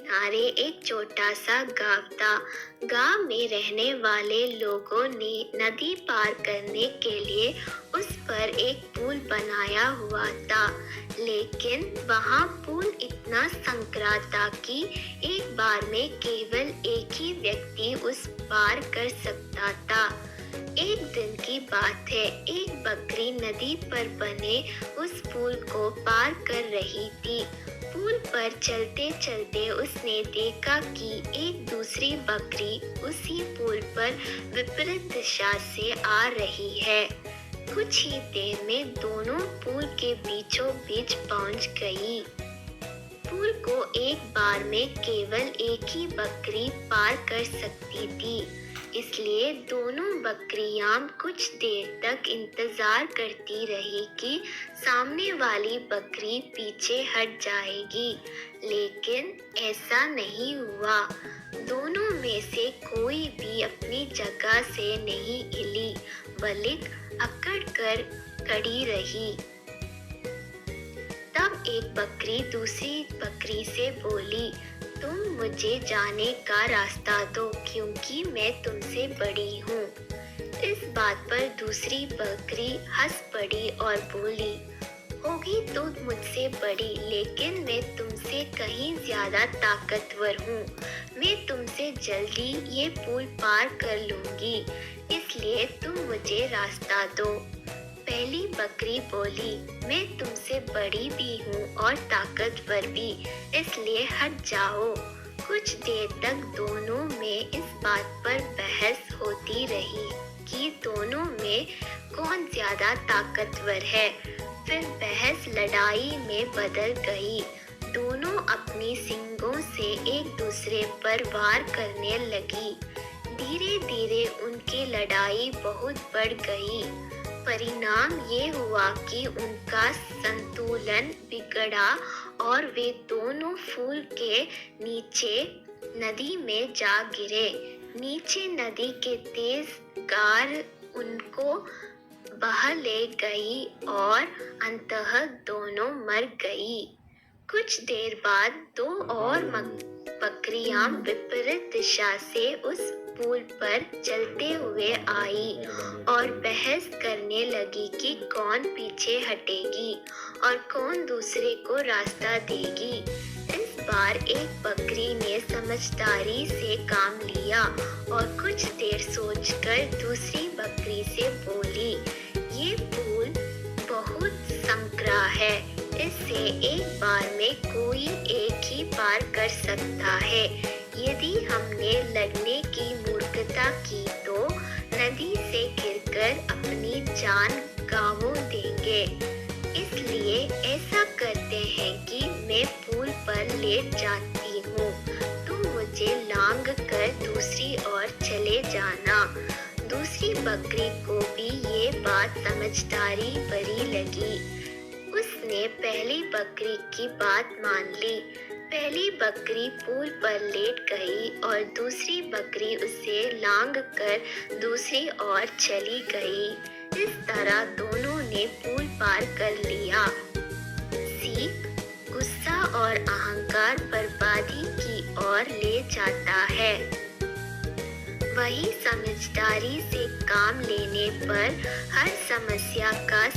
किनारे एक छोटा सा गांव था। गांव में रहने वाले लोगों ने नदी पार करने के लिए उस पर एक पुल बनाया हुआ था, लेकिन वहां पुल इतना संकरा था कि एक बार में केवल एक ही व्यक्ति उस पार कर सकता था। एक दिन की बात है, एक बकरी नदी पर बने उस पुल को पार कर रही थी। पुल पर चलते चलते उसने देखा कि एक दूसरी बकरी उसी पुल पर विपरीत दिशा से आ रही है। कुछ ही देर में दोनों पुल के बीचों बीच पहुंच गई। पुल को एक बार में केवल एक ही बकरी पार कर सकती थी, इसलिए दोनों बकरियां कुछ देर तक इंतजार करती रही कि सामने वाली बकरी पीछे हट जाएगी, लेकिन ऐसा नहीं हुआ। दोनों में से कोई भी अपनी जगह से नहीं हिली, बल्कि अकड़ कर खड़ी रही। तब एक बकरी दूसरी बकरी से बोली, तुम मुझे जाने का रास्ता दो क्योंकि मैं तुमसे बड़ी हूँ। इस बात पर दूसरी बकरी हंस पड़ी और बोली, होगी तो मुझसे बड़ी, लेकिन मैं तुमसे कहीं ज्यादा ताकतवर हूँ। मैं तुमसे जल्दी ये पुल पार कर लूंगी, इसलिए तुम मुझे रास्ता दो। पहली बकरी बोली, मैं तुमसे बड़ी भी हूँ और ताकतवर भी, इसलिए हट जाओ। कुछ देर तक दोनों में इस बात पर बहस होती रही कि दोनों में कौन ज्यादा ताकतवर है। फिर बहस लड़ाई में बदल गई। दोनों अपनी सींगों से एक दूसरे पर वार करने लगी। धीरे धीरे उनकी लड़ाई बहुत बढ़ गई। परिणाम ये हुआ कि उनका संतुलन बिगड़ा और वे दोनों पुल के नीचे नदी में जा गिरे। नीचे नदी के तेज धार उनको बहा ले गई और अंततः दोनों मर गई। कुछ देर बाद दो और बकरियां विपरीत दिशा से उस पुल पर चलते हुए आई और बहस करने लगी कि कौन पीछे हटेगी और कौन दूसरे को रास्ता देगी। इस बार एक बकरी ने समझदारी से काम लिया और कुछ देर सोचकर दूसरी बकरी से बोली, ये पुल बहुत संकरा है, इससे एक बार में कोई एक ही पार कर सकता है। यदि हमने लड़ने की मूर्खता की तो नदी से गिरकर अपनी जान गंवा देंगे। इसलिए ऐसा करते हैं कि मैं पुल पर लेट जाती हूँ, तुम मुझे लांग कर दूसरी ओर चले जाना। दूसरी बकरी को भी ये बात समझदारी भरी लगी। उसने पहली बकरी की बात मान ली। पहली बकरी पुल पर लेट गई और दूसरी बकरी उसे लांग कर दूसरी ओर चली गई। इस तरह दोनों ने पुल पार कर लिया। सीख, गुस्सा और अहंकार बर्बादी की ओर ले जाता है, वही समझदारी से काम लेने पर हर समस्या का